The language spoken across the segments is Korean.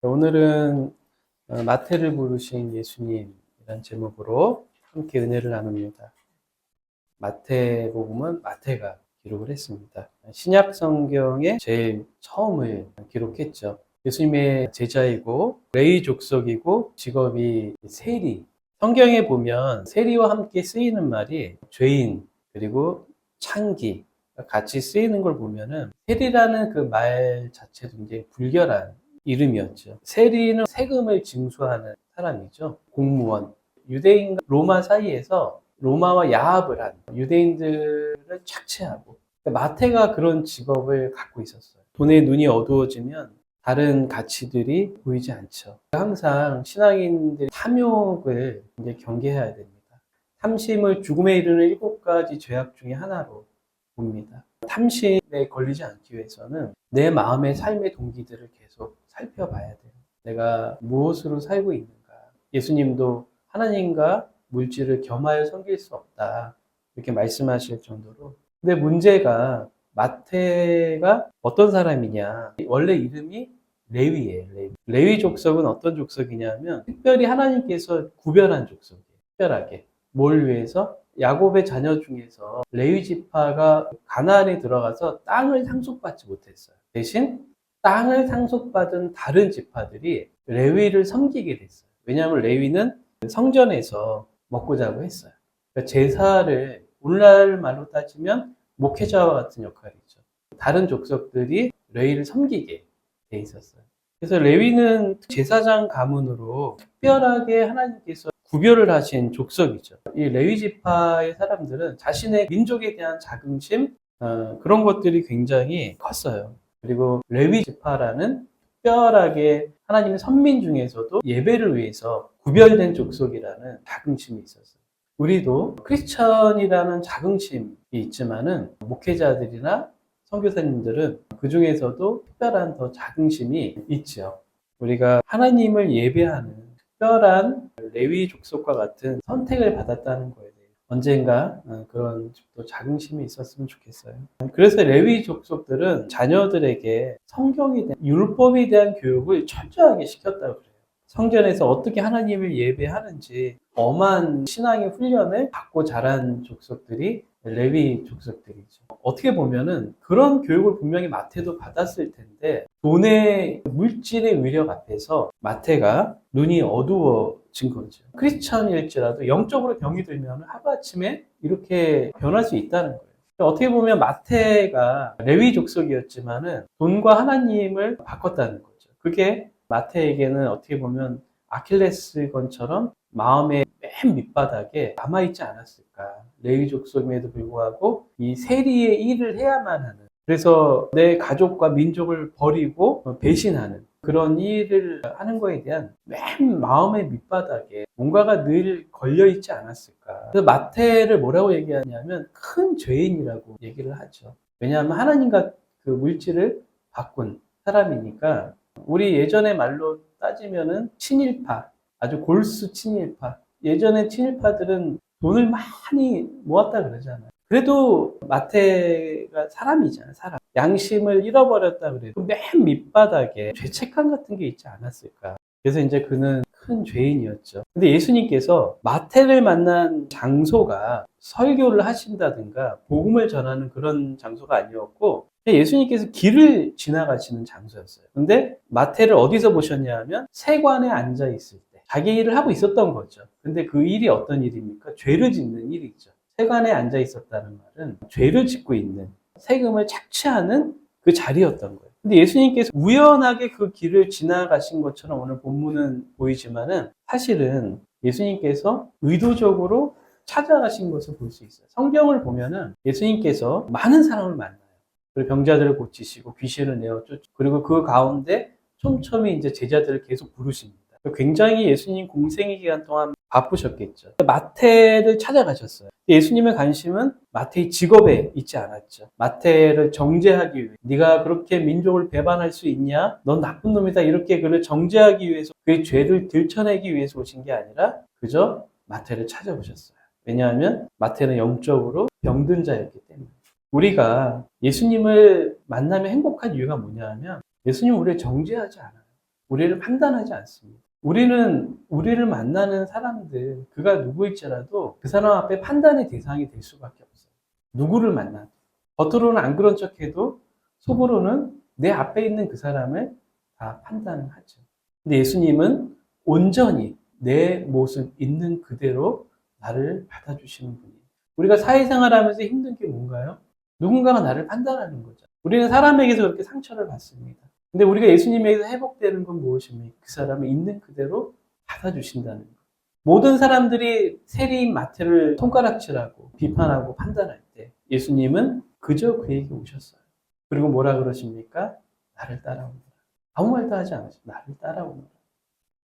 오늘은 마태를 부르신 예수님이란 제목으로 함께 은혜를 나눕니다. 마태복음은 마태가 기록을 했습니다. 신약 성경에 제일 처음을 기록했죠. 예수님의 제자이고 레위 족속이고 직업이 세리. 성경에 보면 세리와 함께 쓰이는 말이 죄인 그리고 창기 같이 쓰이는 걸 보면은 세리라는 그 말 자체도 굉장히 불결한 이름이었죠. 세리는 세금을 징수하는 사람이죠. 공무원. 유대인과 로마 사이에서 로마와 야합을 한 유대인들을 착취하고 마태가 그런 직업을 갖고 있었어요. 돈에 눈이 어두워지면 다른 가치들이 보이지 않죠. 항상 신앙인들의 탐욕을 이제 경계해야 됩니다. 탐심을 죽음에 이르는 7가지 죄악 중에 하나로 봅니다. 탐심에 걸리지 않기 위해서는 내 마음의 삶의 동기들을 계속 살펴봐야 돼요. 내가 무엇으로 살고 있는가. 예수님도 하나님과 물질을 겸하여 섬길 수 없다. 이렇게 말씀하실 정도로. 근데 문제가 마태가 어떤 사람이냐. 원래 이름이 레위예요. 레위 족속은 어떤 족속이냐면 특별히 하나님께서 구별한 족속이에요. 특별하게. 뭘 위해서? 야곱의 자녀 중에서 레위 지파가 가나안에 들어가서 땅을 상속받지 못했어요. 대신 땅을 상속받은 다른 지파들이 레위를 섬기게 됐어요. 왜냐하면 레위는 성전에서 먹고 자고 했어요. 그러니까 제사를 오늘날 말로 따지면 목회자와 같은 역할이죠. 다른 족속들이 레위를 섬기게 돼 있었어요. 그래서 레위는 제사장 가문으로 특별하게 하나님께서 구별을 하신 족속이죠. 이 레위 지파의 사람들은 자신의 민족에 대한 자긍심 그런 것들이 굉장히 컸어요. 그리고 레위 지파라는 특별하게 하나님의 선민 중에서도 예배를 위해서 구별된 족속이라는 자긍심이 있었어요. 우리도 크리스천이라는 자긍심이 있지만은 목회자들이나 선교사님들은 그 중에서도 특별한 더 자긍심이 있죠. 우리가 하나님을 예배하는 특별한 레위 족속과 같은 선택을 받았다는 거에 대해 언젠가 그런 또 자긍심이 있었으면 좋겠어요. 그래서 레위 족속들은 자녀들에게 성경에 대한 율법에 대한 교육을 철저하게 시켰다고 그래요. 성전에서 어떻게 하나님을 예배하는지 엄한 신앙의 훈련을 받고 자란 족속들이 레위 족속들이죠. 어떻게 보면은 그런 교육을 분명히 마태도 받았을 텐데 돈의 물질의 위력 앞에서 마태가 눈이 어두워진 거죠. 크리스천일지라도 영적으로 병이 들면 하루아침에 이렇게 변할 수 있다는 거예요. 어떻게 보면 마태가 레위 족속이었지만은 돈과 하나님을 바꿨다는 거죠. 그게 마태에게는 어떻게 보면 아킬레스건처럼 마음의 맨 밑바닥에 남아있지 않았을까. 레위 족속임에도 불구하고 이 세리의 일을 해야만 하는. 그래서 내 가족과 민족을 버리고 배신하는 그런 일을 하는 거에 대한 맨 마음의 밑바닥에 뭔가가 늘 걸려있지 않았을까. 그래서 마태를 뭐라고 얘기하냐면 큰 죄인이라고 얘기를 하죠. 왜냐하면 하나님과 그 물질을 바꾼 사람이니까 우리 예전의 말로 따지면은 친일파, 아주 골수 친일파. 예전에 친일파들은 돈을 많이 모았다 그러잖아요. 그래도 마태가 사람이잖아요, 사람. 양심을 잃어버렸다 그래도 맨 밑바닥에 죄책감 같은 게 있지 않았을까. 그래서 이제 그는 큰 죄인이었죠. 근데 예수님께서 마태를 만난 장소가 설교를 하신다든가 복음을 전하는 그런 장소가 아니었고 예수님께서 길을 지나가시는 장소였어요. 근데 마태를 어디서 보셨냐 하면 세관에 앉아 있을 때 자기 일을 하고 있었던 거죠. 근데 그 일이 어떤 일입니까? 죄를 짓는 일이죠. 세관에 앉아 있었다는 말은 죄를 짓고 있는 세금을 착취하는 그 자리였던 거예요. 근데 예수님께서 우연하게 그 길을 지나가신 것처럼 오늘 본문은 보이지만은 사실은 예수님께서 의도적으로 찾아가신 것을 볼 수 있어요. 성경을 보면은 예수님께서 많은 사람을 만나요. 그리고 병자들을 고치시고 귀신을 내어 쫓고 그리고 그 가운데 촘촘히 이제 제자들을 계속 부르십니다. 굉장히 예수님 공생의 기간 동안 바쁘셨겠죠. 마태를 찾아가셨어요. 예수님의 관심은 마태의 직업에 있지 않았죠. 마태를 정죄하기 위해 네가 그렇게 민족을 배반할 수 있냐? 넌 나쁜 놈이다. 이렇게 그를 정죄하기 위해서 그의 죄를 들춰내기 위해서 오신 게 아니라 그저 마태를 찾아오셨어요. 왜냐하면 마태는 영적으로 병든 자였기 때문에. 우리가 예수님을 만나면 행복한 이유가 뭐냐 하면 예수님은 우리를 정죄하지 않아요. 우리를 판단하지 않습니다. 우리는 우리를 만나는 사람들, 그가 누구일지라도 그 사람 앞에 판단의 대상이 될 수밖에 없어요. 누구를 만나도. 겉으로는 안 그런 척해도 속으로는 내 앞에 있는 그 사람을 다 판단을 하죠. 근데 예수님은 온전히 내 모습 있는 그대로 나를 받아주시는 분이에요. 우리가 사회생활 하면서 힘든 게 뭔가요? 누군가가 나를 판단하는 거죠. 우리는 사람에게서 그렇게 상처를 받습니다. 근데 우리가 예수님에게서 회복되는 건 무엇입니까? 그 사람을 있는 그대로 받아주신다는 것. 모든 사람들이 세리인 마태를 손가락질하고 비판하고 판단할 때 예수님은 그저 그에게 오셨어요. 그리고 뭐라 그러십니까? 나를 따라오너라. 아무 말도 하지 않으시고 나를 따라오너라.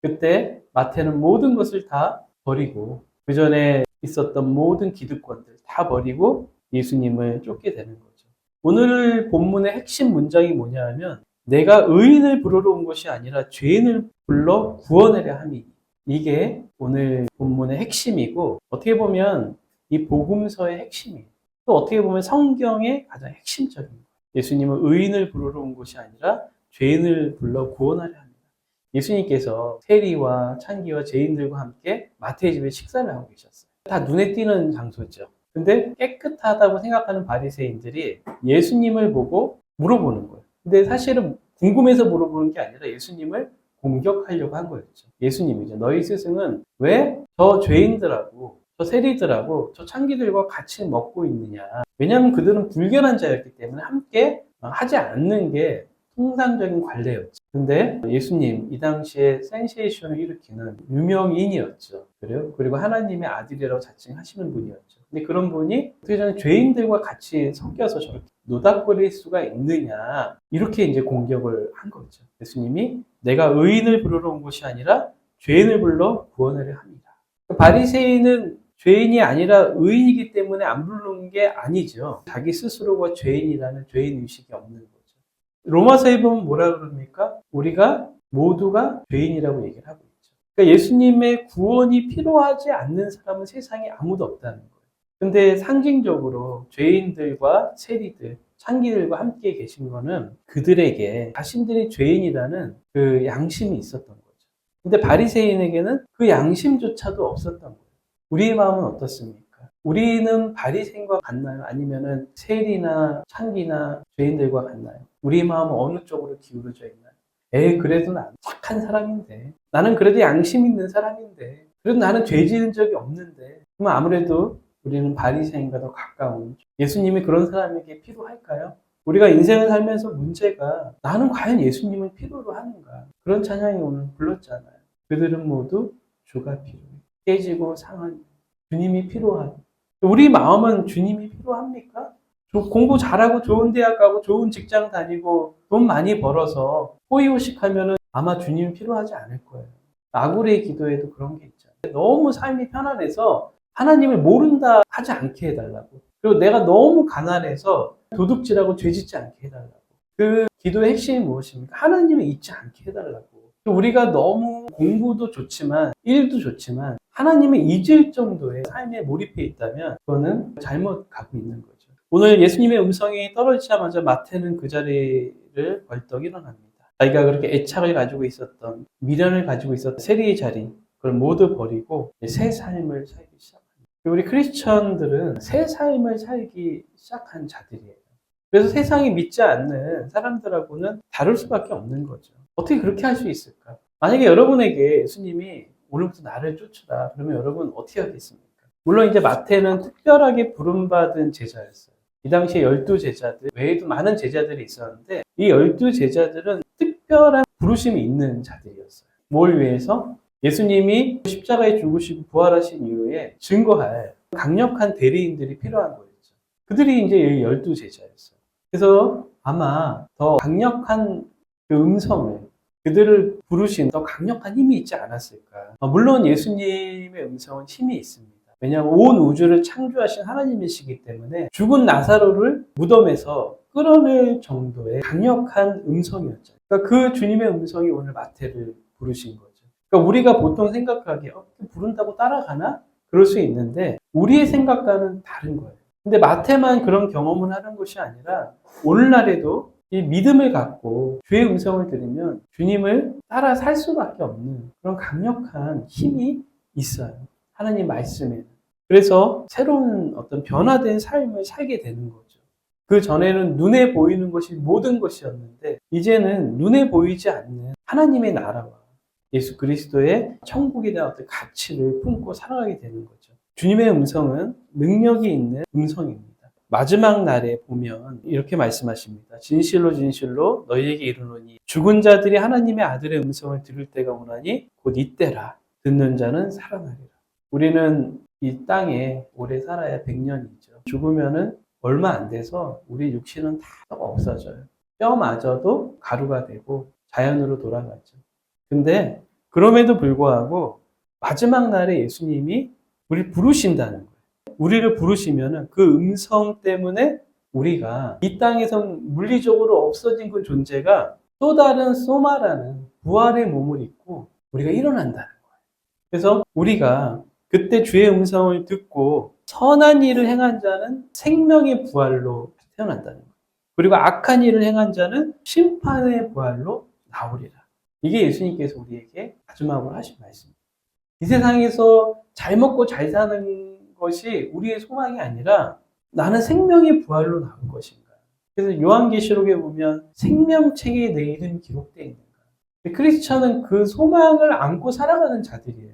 그때 마태는 모든 것을 다 버리고 그 전에 있었던 모든 기득권들 다 버리고 예수님을 쫓게 되는 거죠. 오늘 본문의 핵심 문장이 뭐냐 하면 내가 의인을 부르러 온 것이 아니라 죄인을 불러 구원하려 함이. 이게 오늘 본문의 핵심이고 어떻게 보면 이 복음서의 핵심이에요. 또 어떻게 보면 성경의 가장 핵심적인 거예요. 예수님은 의인을 부르러 온 것이 아니라 죄인을 불러 구원하려 합니다. 예수님께서 세리와 창기와 죄인들과 함께 마태의 집에 식사를 하고 계셨어요. 다 눈에 띄는 장소죠. 근데 깨끗하다고 생각하는 바리새인들이 예수님을 보고 물어보는 거예요. 근데 사실은 궁금해서 물어보는 게 아니라 예수님을 공격하려고 한 거였죠. 예수님이죠. 너희 스승은 왜 저 죄인들하고 저 세리들하고 저 창기들과 같이 먹고 있느냐. 왜냐하면 그들은 불결한 자였기 때문에 함께 하지 않는 게 통상적인 관례였죠. 근데 예수님 이 당시에 센세이션을 일으키는 유명인이었죠. 그래요? 그리고 하나님의 아들이라고 자칭하시는 분이었죠. 근데 그런 분이 어떻게 저는 죄인들과 같이 섞여서 저렇게 노닥거릴 수가 있느냐 이렇게 이제 공격을 한 거죠. 예수님이 내가 의인을 부르러 온 것이 아니라 죄인을 불러 구원하려 합니다. 바리새인은 죄인이 아니라 의인이기 때문에 안 부르는 게 아니죠. 자기 스스로가 죄인이라는 죄인 의식이 없는 거죠. 로마서에 보면 뭐라 그럽니까? 우리가 모두가 죄인이라고 얘기를 하고 있죠. 그러니까 예수님의 구원이 필요하지 않는 사람은 세상에 아무도 없다는 거예요. 근데 상징적으로 죄인들과 세리들, 창기들과 함께 계신 거는 그들에게 자신들이 죄인이라는 그 양심이 있었던 거죠. 근데 바리새인에게는 그 양심조차도 없었던 거예요. 우리의 마음은 어떻습니까? 우리는 바리새인과 같나요? 아니면은 세리나 창기나 죄인들과 같나요? 우리의 마음은 어느 쪽으로 기울어져 있나요? 그래도 난 착한 사람인데, 나는 그래도 양심 있는 사람인데, 그래도 나는 죄 지은 적이 없는데, 그러면 아무래도 우리는 바리새인과 더 가까운 예수님이 그런 사람에게 필요할까요? 우리가 인생을 살면서 문제가 나는 과연 예수님을 필요로 하는가? 그런 찬양이 오늘 불렀잖아요. 그들은 모두 주가 필요해. 깨지고 상한 주님이 필요한. 우리 마음은 주님이 필요합니까? 공부 잘하고 좋은 대학 가고 좋은 직장 다니고 돈 많이 벌어서 호의호식하면 아마 주님이 필요하지 않을 거예요. 아구레의 기도에도 그런 게 있죠. 너무 삶이 편안해서 하나님을 모른다 하지 않게 해달라고. 그리고 내가 너무 가난해서 도둑질하고 죄짓지 않게 해달라고. 그 기도의 핵심이 무엇입니까? 하나님을 잊지 않게 해달라고. 우리가 너무 공부도 좋지만 일도 좋지만 하나님을 잊을 정도의 삶에 몰입해 있다면 그거는 잘못 가고 있는 거죠. 오늘 예수님의 음성이 떨어지자마자 마태는 그 자리를 벌떡 일어납니다. 자기가 그렇게 애착을 가지고 있었던 미련을 가지고 있었던 세리의 자리 그걸 모두 버리고 새 삶을 살기 시작합니다. 우리 크리스천들은 새 삶을 살기 시작한 자들이에요. 그래서 세상이 믿지 않는 사람들하고는 다를 수밖에 없는 거죠. 어떻게 그렇게 할 수 있을까? 만약에 여러분에게 예수님이 오늘부터 나를 쫓으라 그러면 여러분 어떻게 하겠습니까? 물론 이제 마태는 특별하게 부름받은 제자였어요. 이 당시에 12제자들 외에도 많은 제자들이 있었는데 이 12제자들은 특별한 부르심이 있는 자들이었어요. 뭘 위해서? 예수님이 십자가에 죽으시고 부활하신 이후에 증거할 강력한 대리인들이 필요한 거였죠. 그들이 이제 12제자였어요. 그래서 아마 더 강력한 그 음성을 그들을 부르신 더 강력한 힘이 있지 않았을까. 물론 예수님의 음성은 힘이 있습니다. 왜냐하면 온 우주를 창조하신 하나님이시기 때문에 죽은 나사로를 무덤에서 끌어낼 정도의 강력한 음성이었죠. 그러니까 그 주님의 음성이 오늘 마태를 부르신 거죠. 그러니까 우리가 보통 생각하기에 부른다고 따라가나? 그럴 수 있는데 우리의 생각과는 다른 거예요. 근데 마태만 그런 경험을 하는 것이 아니라 오늘날에도 이 믿음을 갖고 주의 음성을 들으면 주님을 따라 살 수밖에 없는 그런 강력한 힘이 있어요. 하나님 말씀에는. 그래서 새로운 어떤 변화된 삶을 살게 되는 거죠. 그 전에는 눈에 보이는 것이 모든 것이었는데 이제는 눈에 보이지 않는 하나님의 나라와 예수 그리스도의 천국에 대한 어떤 가치를 품고 살아가게 되는 거죠. 주님의 음성은 능력이 있는 음성입니다. 마지막 날에 보면 이렇게 말씀하십니다. 진실로 진실로 너희에게 이르노니 죽은 자들이 하나님의 아들의 음성을 들을 때가 오나니 곧 이때라. 듣는 자는 살아나리라. 우리는 이 땅에 오래 살아야 100년이죠. 죽으면은 얼마 안 돼서 우리 육신은 다 없어져요. 뼈마저도 가루가 되고 자연으로 돌아가죠. 근데 그럼에도 불구하고 마지막 날에 예수님이 우리를 부르신다는 거예요. 우리를 부르시면은 그 음성 때문에 우리가 이 땅에선 물리적으로 없어진 그 존재가 또 다른 소마라는 부활의 몸을 입고 우리가 일어난다는 거예요. 그래서 우리가 그때 주의 음성을 듣고 선한 일을 행한 자는 생명의 부활로 태어난다는 거예요. 그리고 악한 일을 행한 자는 심판의 부활로 나오리라. 이게 예수님께서 우리에게 마지막으로 하신 말씀입니다. 이 세상에서 잘 먹고 잘 사는 것이 우리의 소망이 아니라 나는 생명의 부활로 나올 것인가. 그래서 요한계시록에 보면 생명책에 내 이름이 기록되어 있는가. 크리스천은 그 소망을 안고 살아가는 자들이에요.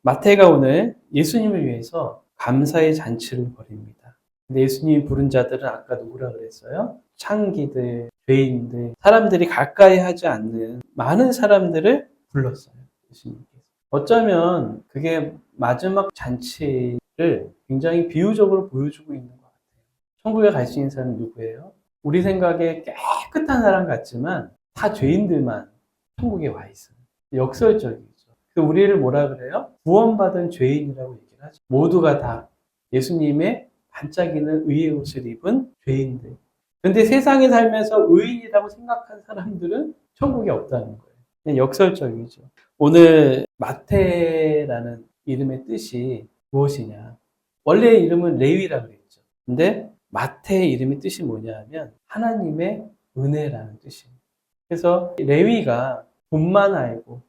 마태가 오늘 예수님을 위해서 감사의 잔치를 벌입니다. 근데 예수님이 부른 자들은 아까 누구라 그랬어요? 창기들, 죄인들, 사람들이 가까이 하지 않는 많은 사람들을 불렀어요. 예수님께서. 어쩌면 그게 마지막 잔치를 굉장히 비유적으로 보여주고 있는 것 같아요. 천국에 갈 수 있는 사람은 누구예요? 우리 생각에 깨끗한 사람 같지만 다 죄인들만 천국에 와 있어요. 역설적이죠. 우리를 뭐라 그래요? 구원받은 죄인이라고 얘기를 하죠. 모두가 다 예수님의 반짝이는 의의 옷을 입은 죄인들. 근데 세상에 살면서 의인이라고 생각한 사람들은 천국에 없다는 거예요. 그냥 역설적이죠. 오늘 마태라는 이름의 뜻이 무엇이냐? 원래 이름은 레위라고 그랬죠. 근데 마태의 이름의 뜻이 뭐냐 하면 하나님의 은혜라는 뜻입니다. 그래서 레위가 돈만 알고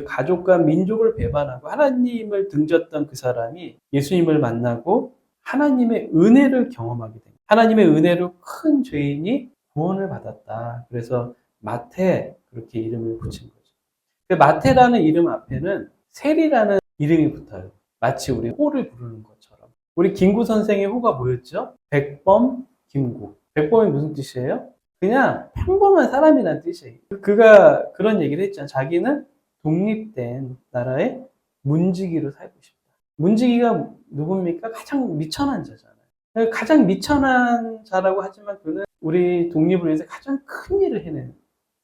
가족과 민족을 배반하고 하나님을 등졌던 그 사람이 예수님을 만나고 하나님의 은혜를 경험하게 됩니다. 하나님의 은혜로 큰 죄인이 구원을 받았다. 그래서 마태 그렇게 이름을 붙인 거죠. 마태라는 이름 앞에는 세리라는 이름이 붙어요. 마치 우리 호를 부르는 것처럼. 우리 김구 선생의 호가 뭐였죠? 백범 김구. 백범이 무슨 뜻이에요? 그냥 평범한 사람이라는 뜻이에요. 그가 그런 얘기를 했잖아요. 자기는 독립된 나라의 문지기로 살고 싶다. 문지기가 누굽니까? 가장 미천한 자잖아요. 가장 미천한 자라고 하지만 그는 우리 독립을 위해서 가장 큰 일을 해낸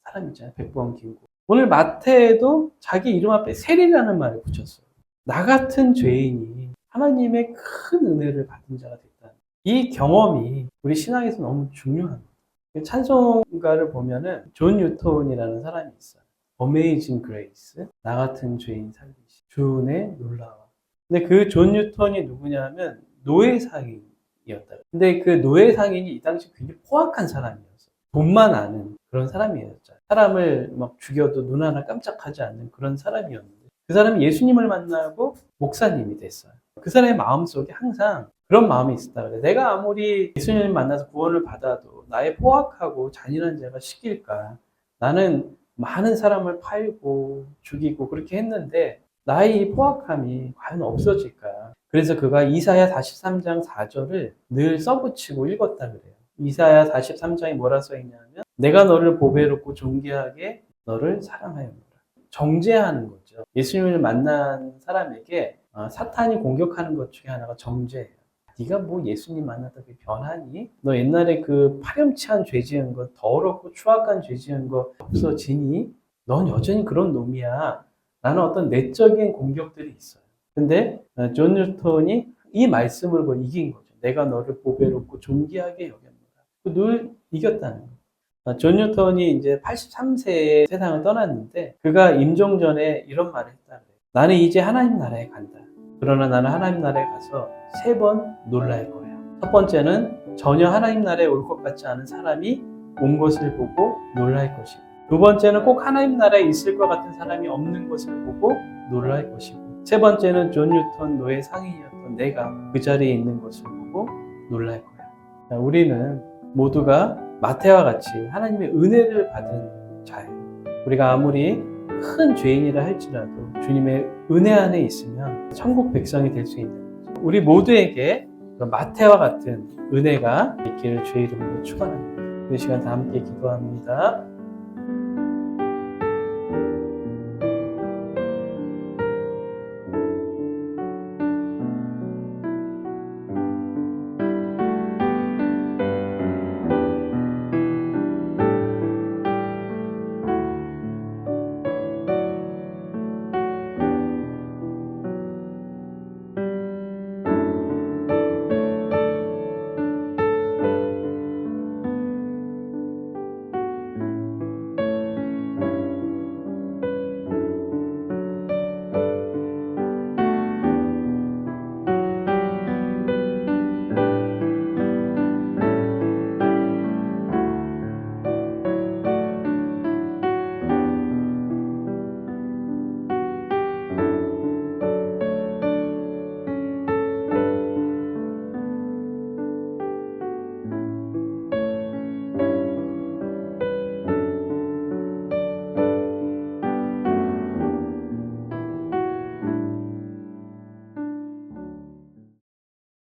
사람이잖아요. 백범 김구. 오늘 마태에도 자기 이름 앞에 세리라는 말을 붙였어요. 나 같은 죄인이 하나님의 큰 은혜를 받은 자가 됐다. 이 경험이 우리 신앙에서 너무 중요한 거예요. 찬송가를 보면은 존 뉴턴이라는 사람이 있어요. Amazing Grace, 나 같은 죄인 살리시, 주은혜 놀라워. 근데 그 존 뉴턴이 누구냐면 노예 상인이었다. 근데 그 노예 상인이 이 당시 굉장히 포악한 사람이었어요. 돈만 아는 그런 사람이었죠. 사람을 막 죽여도 눈 하나 깜짝하지 않는 그런 사람이었는데 그 사람이 예수님을 만나고 목사님이 됐어요. 그 사람의 마음속에 항상 그런 마음이 있었다 그래. 내가 아무리 예수님을 만나서 구원을 받아도 나의 포악하고 잔인한 죄가 시킬까? 나는 많은 사람을 팔고 죽이고 그렇게 했는데 나의 이 포악함이 과연 없어질까? 그래서 그가 이사야 43장 4절을 늘 써붙이고 읽었다 그래요. 이사야 43장에 뭐라 써있냐면 내가 너를 보배롭고 존귀하게 너를 사랑하였노라. 정죄하는 거죠. 예수님을 만난 사람에게 사탄이 공격하는 것 중에 하나가 정죄예요. 네가 뭐 예수님 만나다 변하니? 너 옛날에 그 파렴치한 죄 지은 거, 더럽고 추악한 죄 지은 거 없어지니? 넌 여전히 그런 놈이야. 라는 어떤 내적인 공격들이 있어요. 근데 존 뉴턴이 이 말씀을 보고 이긴 거죠. 내가 너를 보배롭고 존귀하게 여겼노라. 늘 이겼다는 거예요. 존 뉴턴이 이제 83세에 세상을 떠났는데 그가 임종 전에 이런 말을 했다 그래요. 나는 이제 하나님 나라에 간다. 그러나 나는 하나님 나라에 가서 3번 놀랄 거야. 첫 번째는 전혀 하나님 나라에 올 것 같지 않은 사람이 온 것을 보고 놀랄 것이고, 두 번째는 꼭 하나님 나라에 있을 것 같은 사람이 없는 것을 보고 놀랄 것이고, 세 번째는 존 뉴턴 너의 상인이었던 내가 그 자리에 있는 것을 보고 놀랄 거야. 자, 우리는 모두가 마태와 같이 하나님의 은혜를 받은 자예요. 우리가 아무리 큰 죄인이라 할지라도 주님의 은혜 안에 있으면 천국 백성이 될 수 있는 거죠. 우리 모두에게 마태와 같은 은혜가 있기를 주의 이름으로 축원합니다. 이 시간 다 함께 기도합니다.